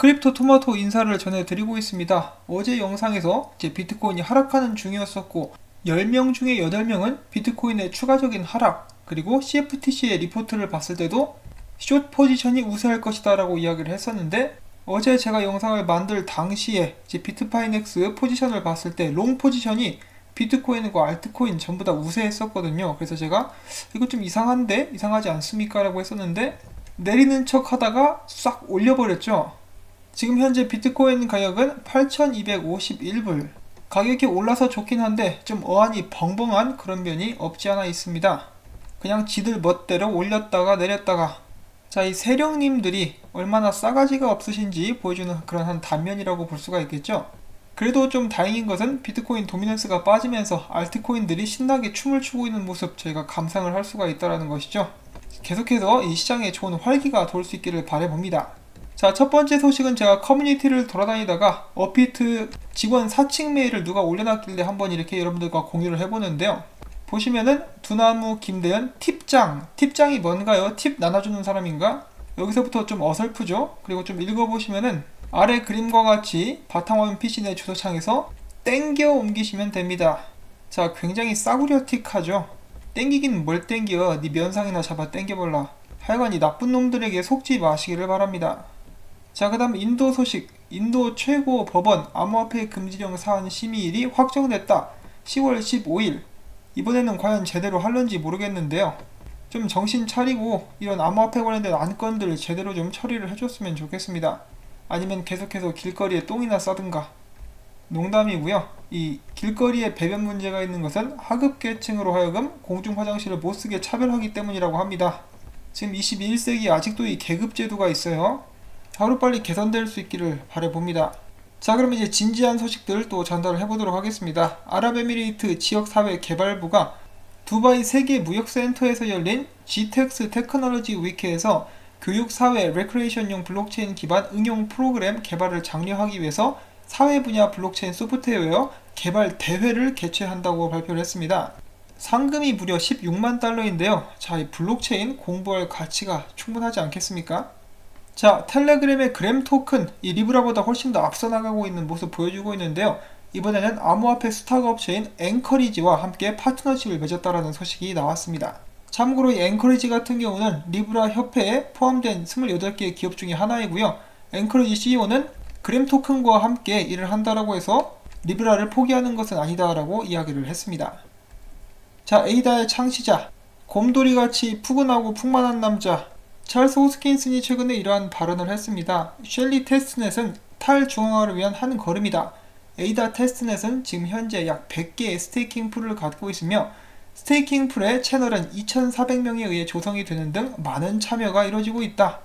크립토 토마토 인사를 전해드리고 있습니다. 어제 영상에서 이제 비트코인이 하락하는 중이었었고 10명 중에 8명은 비트코인의 추가적인 하락 그리고 CFTC의 리포트를 봤을 때도 숏 포지션이 우세할 것이다 라고 이야기를 했었는데 어제 제가 영상을 만들 당시에 이제 비트파이넥스 포지션을 봤을 때 롱 포지션이 비트코인과 알트코인 전부 다 우세했었거든요. 그래서 제가 이거 좀 이상한데? 이상하지 않습니까? 라고 했었는데 내리는 척 하다가 싹 올려버렸죠. 지금 현재 비트코인 가격은 8,251불. 가격이 올라서 좋긴 한데 좀 어안이 벙벙한 그런 면이 없지 않아 있습니다. 그냥 지들 멋대로 올렸다가 내렸다가 자, 이 세력님들이 얼마나 싸가지가 없으신지 보여주는 그런 한 단면이라고 볼 수가 있겠죠. 그래도 좀 다행인 것은 비트코인 도미넌스가 빠지면서 알트코인들이 신나게 춤을 추고 있는 모습 저희가 감상을 할 수가 있다는 것이죠. 계속해서 이 시장에 좋은 활기가 돌 수 있기를 바라봅니다. 자, 첫 번째 소식은 제가 커뮤니티를 돌아다니다가 업비트 직원 사칭 메일을 누가 올려놨길래 한번 이렇게 여러분들과 공유를 해보는데요. 보시면은 두나무 김대현 팁장이 뭔가요? 팁 나눠주는 사람인가? 여기서부터 좀 어설프죠? 그리고 좀 읽어보시면은 아래 그림과 같이 바탕화면 PC 내 주소창에서 땡겨 옮기시면 됩니다. 자, 굉장히 싸구려틱하죠? 땡기긴 뭘 땡겨? 네 면상이나 잡아 땡겨볼라. 하여간 이 나쁜 놈들에게 속지 마시기를 바랍니다. 자, 그 다음 인도 소식. 인도 최고 법원 암호화폐 금지령 사안 심의일이 확정됐다. 10월 15일. 이번에는 과연 제대로 할런지 모르겠는데요. 좀 정신 차리고 이런 암호화폐 관련된 안건들 제대로 좀 처리를 해줬으면 좋겠습니다. 아니면 계속해서 길거리에 똥이나 싸든가. 농담이고요. 이 길거리에 배변 문제가 있는 것은 하급계층으로 하여금 공중화장실을 못쓰게 차별하기 때문이라고 합니다. 지금 21세기 아직도 이 계급제도가 있어요. 하루빨리 개선될 수 있기를 바라봅니다. 자, 그럼 이제 진지한 소식들 또 전달을 해보도록 하겠습니다. 아랍에미레이트 지역사회 개발부가 두바이 세계무역센터에서 열린 GTEX 테크놀로지 위크에서 교육사회 레크레이션용 블록체인 기반 응용 프로그램 개발을 장려하기 위해서 사회 분야 블록체인 소프트웨어 개발 대회를 개최한다고 발표를 했습니다. 상금이 무려 16만 달러인데요. 자, 이 블록체인 공부할 가치가 충분하지 않겠습니까? 자, 텔레그램의 그램 토큰, 이 리브라보다 훨씬 더 앞서 나가고 있는 모습 보여주고 있는데요. 이번에는 암호화폐 스타트 업체인 앵커리지와 함께 파트너십을 맺었다라는 소식이 나왔습니다. 참고로 이 앵커리지 같은 경우는 리브라 협회에 포함된 28개의 기업 중에 하나이고요. 앵커리지 CEO는 그램 토큰과 함께 일을 한다라고 해서 리브라를 포기하는 것은 아니다라고 이야기를 했습니다. 자, 에이다의 창시자, 곰돌이같이 푸근하고 풍만한 남자 찰스 호스킨슨이 최근에 이러한 발언을 했습니다. 셸리 테스트넷은 탈중앙화를 위한 한 걸음이다. 에이다 테스트넷은 지금 현재 약 100개의 스테이킹 풀을 갖고 있으며 스테이킹 풀의 채널은 2,400명에 의해 조성이 되는 등 많은 참여가 이루어지고 있다.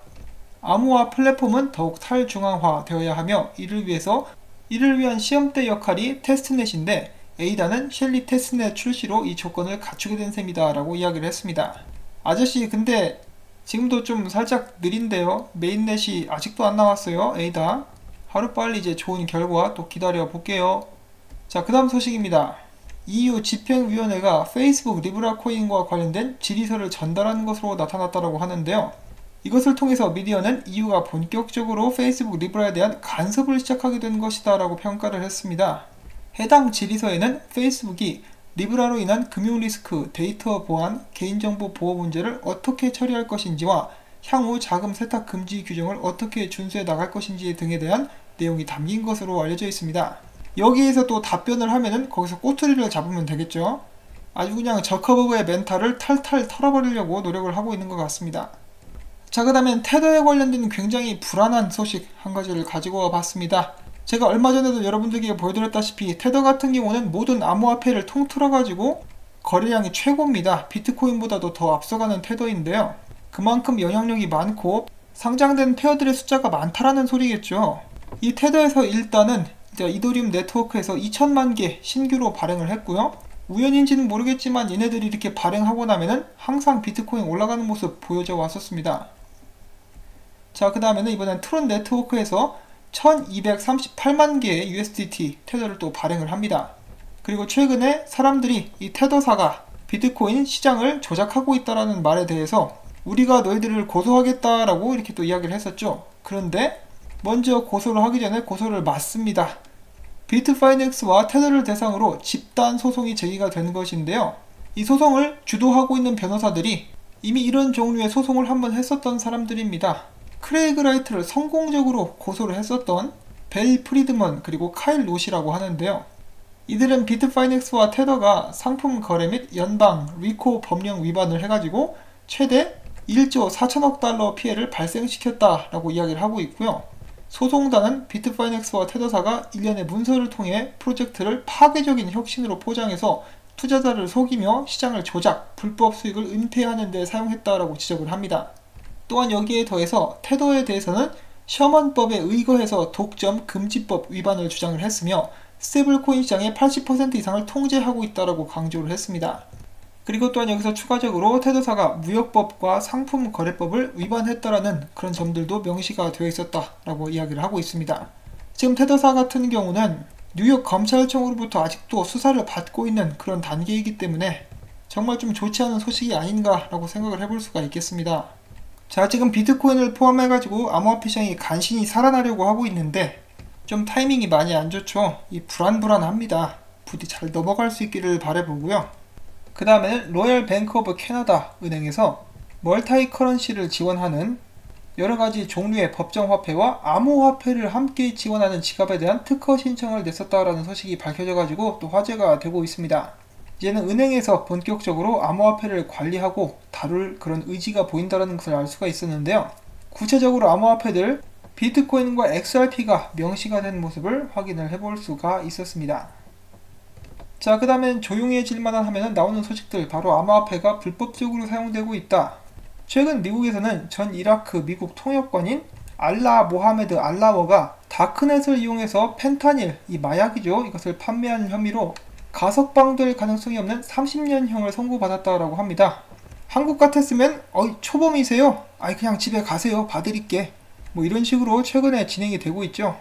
암호화 플랫폼은 더욱 탈중앙화 되어야 하며 이를 위한 시험대 역할이 테스트넷인데 에이다는 셸리 테스트넷 출시로 이 조건을 갖추게 된 셈이다 라고 이야기를 했습니다. 아저씨 근데 지금도 좀 살짝 느린데요. 메인넷이 아직도 안 나왔어요. 에이다 하루빨리 이제 좋은 결과 또 기다려 볼게요. 자, 그 다음 소식입니다. EU 집행위원회가 페이스북 리브라 코인과 관련된 질의서를 전달한 것으로 나타났다고 하는데요. 이것을 통해서 미디어는 EU가 본격적으로 페이스북 리브라에 대한 간섭을 시작하게 된 것이다 라고 평가를 했습니다. 해당 질의서에는 페이스북이 리브라로 인한 금융 리스크, 데이터 보안, 개인정보 보호 문제를 어떻게 처리할 것인지와 향후 자금 세탁 금지 규정을 어떻게 준수해 나갈 것인지 등에 대한 내용이 담긴 것으로 알려져 있습니다. 여기에서 또 답변을 하면은 거기서 꼬투리를 잡으면 되겠죠. 아주 그냥 저커버그의 멘탈을 탈탈 털어버리려고 노력을 하고 있는 것 같습니다. 자, 그 다음엔 테더에 관련된 굉장히 불안한 소식 한 가지를 가지고 와봤습니다. 제가 얼마 전에도 여러분들에게 보여드렸다시피 테더 같은 경우는 모든 암호화폐를 통틀어가지고 거래량이 최고입니다. 비트코인보다도 더 앞서가는 테더인데요. 그만큼 영향력이 많고 상장된 페어들의 숫자가 많다라는 소리겠죠. 이 테더에서 일단은 이더리움 네트워크에서 2천만 개 신규로 발행을 했고요. 우연인지는 모르겠지만 얘네들이 이렇게 발행하고 나면은 항상 비트코인 올라가는 모습 보여져 왔었습니다. 자, 그 다음에는 이번엔 트론 네트워크에서 1238만 개의 USDT 테더를 또 발행을 합니다. 그리고 최근에 사람들이 이 테더사가 비트코인 시장을 조작하고 있다라는 말에 대해서 우리가 너희들을 고소하겠다라고 이렇게 또 이야기를 했었죠. 그런데 먼저 고소를 하기 전에 고소를 맞습니다. 비트파이넥스와 테더를 대상으로 집단 소송이 제기가 된 것인데요. 이 소송을 주도하고 있는 변호사들이 이미 이런 종류의 소송을 한번 했었던 사람들입니다. 크레이그 라이트를 성공적으로 고소를 했었던 벨 프리드먼 그리고 카일 롯이라고 하는데요. 이들은 비트파이넥스와 테더가 상품 거래 및 연방 리코 법령 위반을 해가지고 최대 1조 4천억 달러 피해를 발생시켰다라고 이야기를 하고 있고요. 소송단은 비트파이넥스와 테더사가 일련의 문서를 통해 프로젝트를 파괴적인 혁신으로 포장해서 투자자를 속이며 시장을 조작, 불법 수익을 은폐하는 데 사용했다라고 지적을 합니다. 또한 여기에 더해서 테더에 대해서는 셔먼법에 의거해서 독점 금지법 위반을 주장을 했으며 스테이블코인 시장의 80% 이상을 통제하고 있다라고 강조를 했습니다. 그리고 또한 여기서 추가적으로 테더사가 무역법과 상품거래법을 위반했다라는 그런 점들도 명시가 되어 있었다라고 이야기를 하고 있습니다. 지금 테더사 같은 경우는 뉴욕 검찰청으로부터 아직도 수사를 받고 있는 그런 단계이기 때문에 정말 좀 좋지 않은 소식이 아닌가라고 생각을 해볼 수가 있겠습니다. 자, 지금 비트코인을 포함해가지고 암호화폐 시장이 간신히 살아나려고 하고 있는데 좀 타이밍이 많이 안 좋죠. 이 불안합니다. 부디 잘 넘어갈 수 있기를 바라보고요. 그 다음에는 로열 뱅크 오브 캐나다 은행에서 멀타이 커런시를 지원하는 여러가지 종류의 법정화폐와 암호화폐를 함께 지원하는 지갑에 대한 특허 신청을 냈었다라는 소식이 밝혀져가지고 또 화제가 되고 있습니다. 이제는 은행에서 본격적으로 암호화폐를 관리하고 다룰 그런 의지가 보인다는 것을 알 수가 있었는데요. 구체적으로 암호화폐들 비트코인과 XRP가 명시가 된 모습을 확인을 해볼 수가 있었습니다. 자, 그 다음엔 조용해질 만한 하면은 나오는 소식들, 바로 암호화폐가 불법적으로 사용되고 있다. 최근 미국에서는 전 이라크 미국 통역관인 알라 모하메드 알라워가 다크넷을 이용해서 펜타닐, 이 마약이죠, 이것을 판매하는 혐의로 가석방될 가능성이 없는 30년형을 선고받았다라고 합니다. 한국 같았으면 초범이세요? 그냥 집에 가세요, 봐드릴게, 뭐 이런 식으로 최근에 진행이 되고 있죠.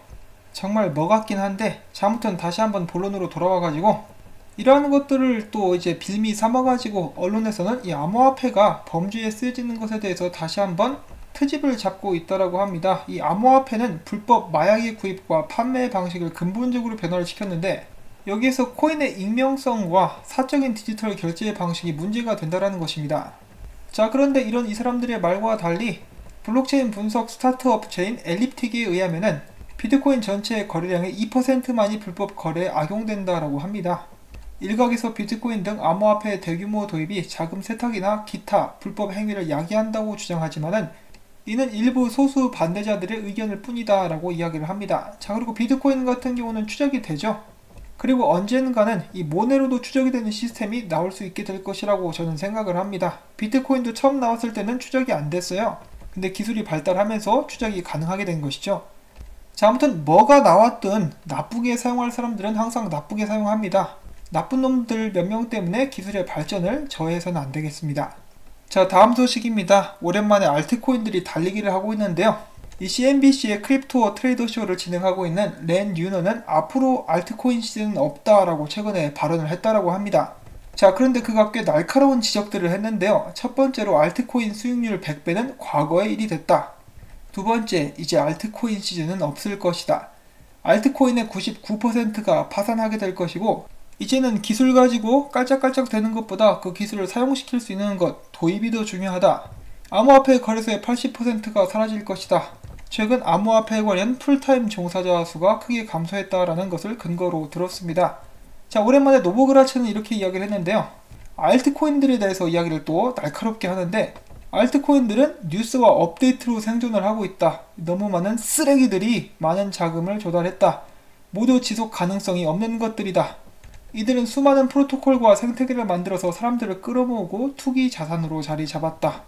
정말 뭐 같긴 한데, 자, 아무튼 다시 한번 본론으로 돌아와가지고 이러한 것들을 또 이제 빌미 삼아가지고 언론에서는 이 암호화폐가 범죄에 쓰여지는 것에 대해서 다시 한번 트집을 잡고 있다라고 합니다. 이 암호화폐는 불법 마약의 구입과 판매 방식을 근본적으로 변화를 시켰는데, 여기에서 코인의 익명성과 사적인 디지털 결제 방식이 문제가 된다는 것입니다. 자, 그런데 이런 이 사람들의 말과 달리 블록체인 분석 스타트업체인 엘립틱에 의하면은 비트코인 전체의 거래량의 2%만이 불법 거래에 악용된다라고 합니다. 일각에서 비트코인 등 암호화폐의 대규모 도입이 자금 세탁이나 기타 불법 행위를 야기한다고 주장하지만은 이는 일부 소수 반대자들의 의견일 뿐이다 라고 이야기를 합니다. 자, 그리고 비트코인 같은 경우는 추적이 되죠. 그리고 언젠가는 이 모네로도 추적이 되는 시스템이 나올 수 있게 될 것이라고 저는 생각을 합니다. 비트코인도 처음 나왔을 때는 추적이 안 됐어요. 근데 기술이 발달하면서 추적이 가능하게 된 것이죠. 자, 아무튼 뭐가 나왔든 나쁘게 사용할 사람들은 항상 나쁘게 사용합니다. 나쁜 놈들 몇 명 때문에 기술의 발전을 저해서는 안 되겠습니다. 자, 다음 소식입니다. 오랜만에 알트코인들이 달리기를 하고 있는데요. 이 CNBC의 크립토 트레이더 쇼를 진행하고 있는 랜 유너는 앞으로 알트코인 시대는 없다라고 최근에 발언을 했다라고 합니다. 자, 그런데 그가 꽤 날카로운 지적들을 했는데요. 첫 번째로 알트코인 수익률 100배는 과거의 일이 됐다. 두 번째, 이제 알트코인 시즌은 없을 것이다. 알트코인의 99%가 파산하게 될 것이고, 이제는 기술 가지고 깔짝깔짝 되는 것보다 그 기술을 사용시킬 수 있는 것, 도입이 더 중요하다. 암호화폐 거래소의 80%가 사라질 것이다. 최근 암호화폐 관련 풀타임 종사자 수가 크게 감소했다라는 것을 근거로 들었습니다. 자, 오랜만에 노보그라츠는 이렇게 이야기를 했는데요. 알트코인들에 대해서 이야기를 또 날카롭게 하는데, 알트코인들은 뉴스와 업데이트로 생존을 하고 있다. 너무 많은 쓰레기들이 많은 자금을 조달했다. 모두 지속 가능성이 없는 것들이다. 이들은 수많은 프로토콜과 생태계를 만들어서 사람들을 끌어모으고 투기 자산으로 자리 잡았다.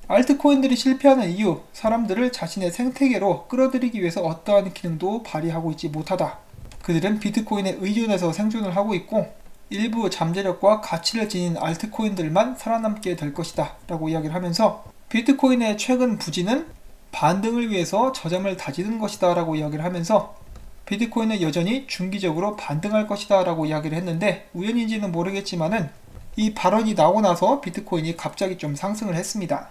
알트코인들이 실패하는 이유, 사람들을 자신의 생태계로 끌어들이기 위해서 어떠한 기능도 발휘하고 있지 못하다. 그들은 비트코인에 의존해서 생존을 하고 있고, 일부 잠재력과 가치를 지닌 알트코인들만 살아남게 될 것이다 라고 이야기를 하면서, 비트코인의 최근 부진은 반등을 위해서 저점을 다지는 것이다 라고 이야기를 하면서, 비트코인은 여전히 중기적으로 반등할 것이다 라고 이야기를 했는데, 우연인지는 모르겠지만은 이 발언이 나오고 나서 비트코인이 갑자기 좀 상승을 했습니다.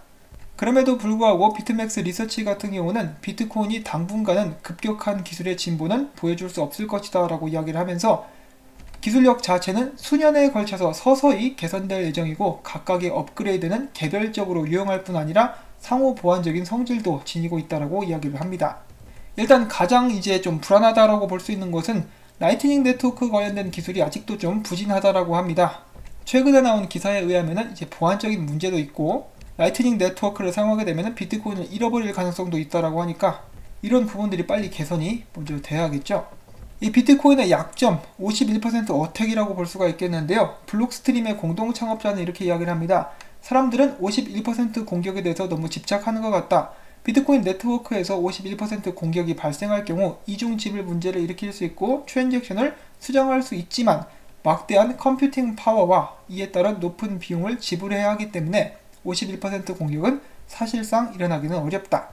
그럼에도 불구하고 비트맥스 리서치 같은 경우는 비트코인이 당분간은 급격한 기술의 진보는 보여줄 수 없을 것이다 라고 이야기를 하면서 기술력 자체는 수년에 걸쳐서 서서히 개선될 예정이고 각각의 업그레이드는 개별적으로 유용할 뿐 아니라 상호 보완적인 성질도 지니고 있다라고 이야기를 합니다. 일단 가장 이제 좀 불안하다라고 볼 수 있는 것은 라이트닝 네트워크 관련된 기술이 아직도 좀 부진하다라고 합니다. 최근에 나온 기사에 의하면 이제 보안적인 문제도 있고 라이트닝 네트워크를 사용하게 되면 비트코인을 잃어버릴 가능성도 있다라고 하니까 이런 부분들이 빨리 개선이 먼저 돼야겠죠. 이 비트코인의 약점 51% 어택이라고 볼 수가 있겠는데요. 블록스트림의 공동 창업자는 이렇게 이야기를 합니다. 사람들은 51% 공격에 대해서 너무 집착하는 것 같다. 비트코인 네트워크에서 51% 공격이 발생할 경우 이중 지불 문제를 일으킬 수 있고 트랜잭션을 수정할 수 있지만 막대한 컴퓨팅 파워와 이에 따른 높은 비용을 지불해야 하기 때문에 51% 공격은 사실상 일어나기는 어렵다.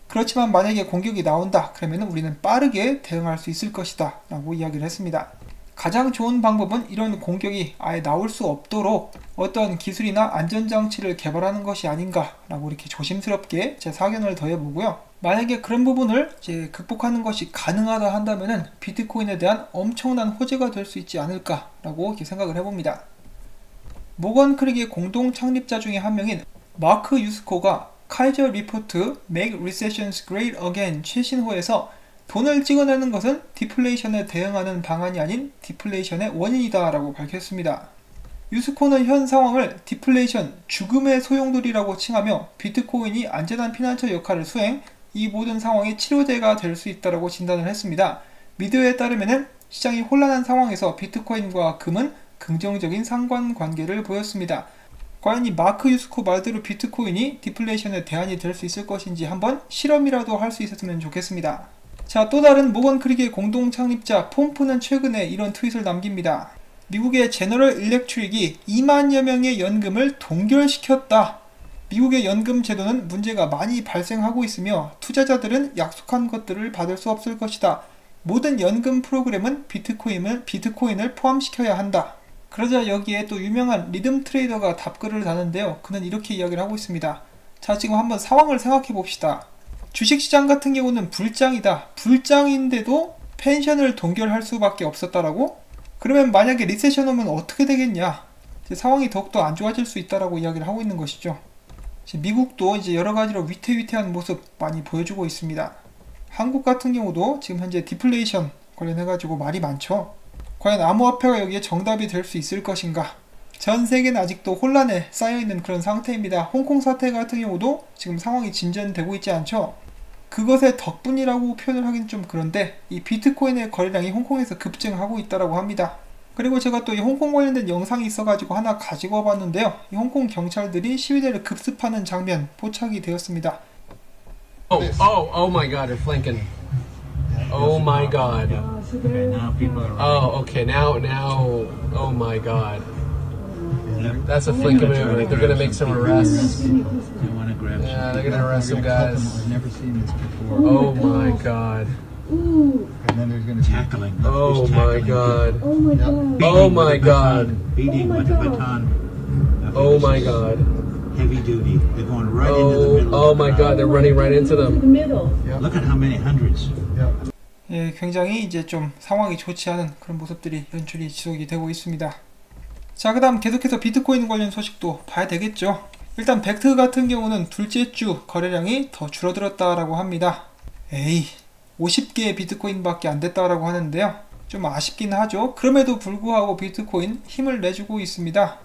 그렇지만 만약에 공격이 나온다 그러면 우리는 빠르게 대응할 수 있을 것이다 라고 이야기를 했습니다. 가장 좋은 방법은 이런 공격이 아예 나올 수 없도록 어떠한 기술이나 안전장치를 개발하는 것이 아닌가 라고 이렇게 조심스럽게 제 사견을 더해보고요. 만약에 그런 부분을 이제 극복하는 것이 가능하다 한다면 비트코인에 대한 엄청난 호재가 될 수 있지 않을까 라고 이렇게 생각을 해봅니다. 모건 크릭의 공동 창립자 중에 한 명인 마크 유스코가 카이저 리포트 Make Recessions Great Again 최신호에서 돈을 찍어내는 것은 디플레이션에 대응하는 방안이 아닌 디플레이션의 원인이다 라고 밝혔습니다. 유스코는 현 상황을 디플레이션, 죽음의 소용돌이라고 칭하며 비트코인이 안전한 피난처 역할을 수행, 이 모든 상황의 치료제가 될 수 있다고 진단을 했습니다. 미디어에 따르면 시장이 혼란한 상황에서 비트코인과 금은 긍정적인 상관관계를 보였습니다. 과연 이 마크 유스코 말대로 비트코인이 디플레이션의 대안이 될 수 있을 것인지 한번 실험이라도 할 수 있었으면 좋겠습니다. 자, 또 다른 모건 크릭의 공동 창립자 폼프는 최근에 이런 트윗을 남깁니다. 미국의 제너럴 일렉트릭이 2만여 명의 연금을 동결시켰다. 미국의 연금 제도는 문제가 많이 발생하고 있으며 투자자들은 약속한 것들을 받을 수 없을 것이다. 모든 연금 프로그램은 비트코인을 포함시켜야 한다. 그러자 여기에 또 유명한 리듬 트레이더가 답글을 다는데요. 그는 이렇게 이야기를 하고 있습니다. 자, 지금 한번 상황을 생각해 봅시다. 주식시장 같은 경우는 불장이다. 불장인데도 펜션을 동결할 수밖에 없었다라고? 그러면 만약에 리세션 오면 어떻게 되겠냐? 상황이 더욱더 안 좋아질 수 있다라고 이야기를 하고 있는 것이죠. 미국도 이제 여러 가지로 위태위태한 모습 많이 보여주고 있습니다. 한국 같은 경우도 지금 현재 디플레이션 관련해가지고 말이 많죠. 과연 암호화폐가 여기에 정답이 될 수 있을 것인가? 전 세계는 아직도 혼란에 쌓여있는 그런 상태입니다. 홍콩 사태 같은 경우도 지금 상황이 진전되고 있지 않죠? 그것의 덕분이라고 표현을 하긴 좀 그런데 이 비트코인의 거래량이 홍콩에서 급증하고 있다고 합니다. 그리고 제가 또 이 홍콩 관련된 영상이 있어가지고 하나 가지고 와봤는데요. 이 홍콩 경찰들이 시위대를 급습하는 장면 포착이 되었습니다. Oh my God, they're flanking. Oh my God. Okay, now people are. Oh, okay, now, oh my God. That's a flanking move. They're gonna make some arrests. You want to grab? Yeah, they're gonna arrest some guys. I've never seen this before. Oh my God. Ooh, And then there's going to be tackling. Oh There's my tackling. God. oh my god. Oh my God. Beating Oh my with a God. baton. Oh my God. Heavy duty. They're going right into the middle. Oh of the my crowd. God, they're running right into To the them. middle. Look at how many hundreds. 예, 굉장히 이제 좀 상황이 좋지 않은 그런 모습들이 연출이 지속이 되고 있습니다. 자, 그 다음 계속해서 비트코인 관련 소식도 봐야 되겠죠. 일단 벡트 같은 경우는 둘째 주 거래량이 더 줄어들었다라고 합니다. 에이, 50개의 비트코인밖에 안 됐다라고 하는데요. 좀 아쉽긴 하죠. 그럼에도 불구하고 비트코인 힘을 내주고 있습니다.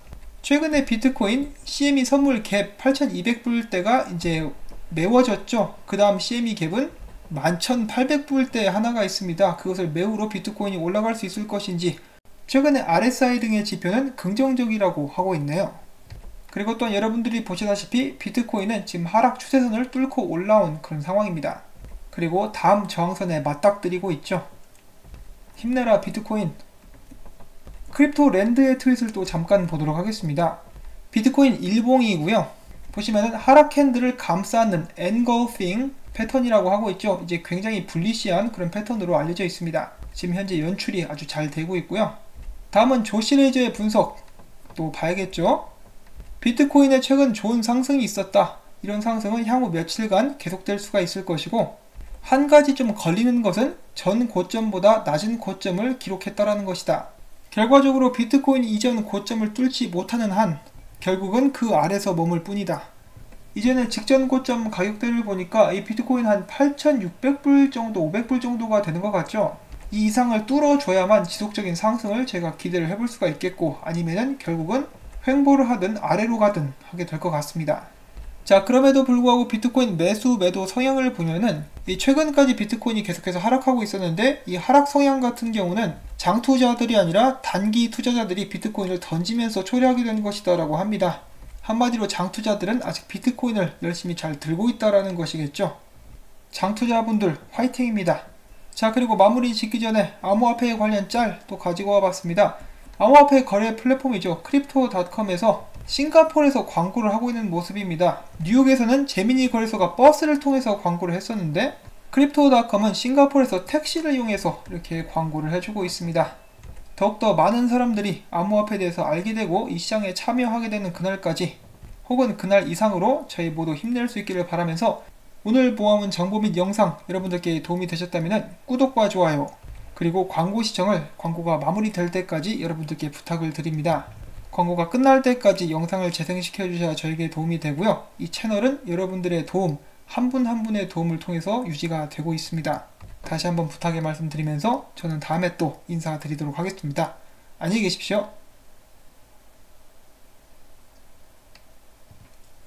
최근에 비트코인 CME 선물 갭 8,200불대가 이제 메워졌죠. 그 다음 CME 갭은 11,800불대 하나가 있습니다. 그것을 메우로 비트코인이 올라갈 수 있을 것인지 최근에 RSI 등의 지표는 긍정적이라고 하고 있네요. 그리고 또한 여러분들이 보시다시피 비트코인은 지금 하락 추세선을 뚫고 올라온 그런 상황입니다. 그리고 다음 저항선에 맞닥뜨리고 있죠. 힘내라 비트코인. 크립토 랜드의 트윗을 또 잠깐 보도록 하겠습니다. 비트코인 일봉이고요. 보시면은 하락 핸들을 감싸는 engulfing 패턴이라고 하고 있죠. 이제 굉장히 불리시한 그런 패턴으로 알려져 있습니다. 지금 현재 연출이 아주 잘 되고 있고요. 다음은 조시레이저의 분석 또 봐야겠죠. 비트코인에 최근 좋은 상승이 있었다. 이런 상승은 향후 며칠간 계속될 수가 있을 것이고, 한 가지 좀 걸리는 것은 전 고점보다 낮은 고점을 기록했다라는 것이다. 결과적으로 비트코인이 이전 고점을 뚫지 못하는 한 결국은 그 아래서 머물 뿐이다. 이제는 직전 고점 가격대를 보니까 이 비트코인 한 8,600불 정도, 500불 정도가 되는 것 같죠? 이 이상을 뚫어줘야만 지속적인 상승을 제가 기대를 해볼 수가 있겠고, 아니면은 결국은 횡보를 하든 아래로 가든 하게 될 것 같습니다. 자, 그럼에도 불구하고 비트코인 매수 매도 성향을 보면은 이 최근까지 비트코인이 계속해서 하락하고 있었는데, 이 하락 성향 같은 경우는 장투자들이 아니라 단기 투자자들이 비트코인을 던지면서 초래하게 된 것이다 라고 합니다. 한마디로 장투자들은 아직 비트코인을 열심히 잘 들고 있다라는 것이겠죠. 장투자분들 화이팅입니다. 자, 그리고 마무리 짓기 전에 암호화폐 관련 짤 또 가지고 와봤습니다. 암호화폐 거래 플랫폼이죠. 크립토닷컴에서 싱가포르에서 광고를 하고 있는 모습입니다. 뉴욕에서는 제미니 거래소가 버스를 통해서 광고를 했었는데, 크립토닷컴은 싱가포르에서 택시를 이용해서 이렇게 광고를 해주고 있습니다. 더욱더 많은 사람들이 암호화폐에 대해서 알게 되고 이 시장에 참여하게 되는 그날까지, 혹은 그날 이상으로 저희 모두 힘낼 수 있기를 바라면서, 오늘 보아온 정보 및 영상 여러분들께 도움이 되셨다면 구독과 좋아요, 그리고 광고 시청을 광고가 마무리될 때까지 여러분들께 부탁을 드립니다. 광고가 끝날 때까지 영상을 재생시켜 주셔야 저에게 도움이 되고요. 이 채널은 여러분들의 도움, 한 분 한 분의 도움을 통해서 유지가 되고 있습니다. 다시 한번 부탁의 말씀드리면서 저는 다음에 또 인사드리도록 하겠습니다. 안녕히 계십시오.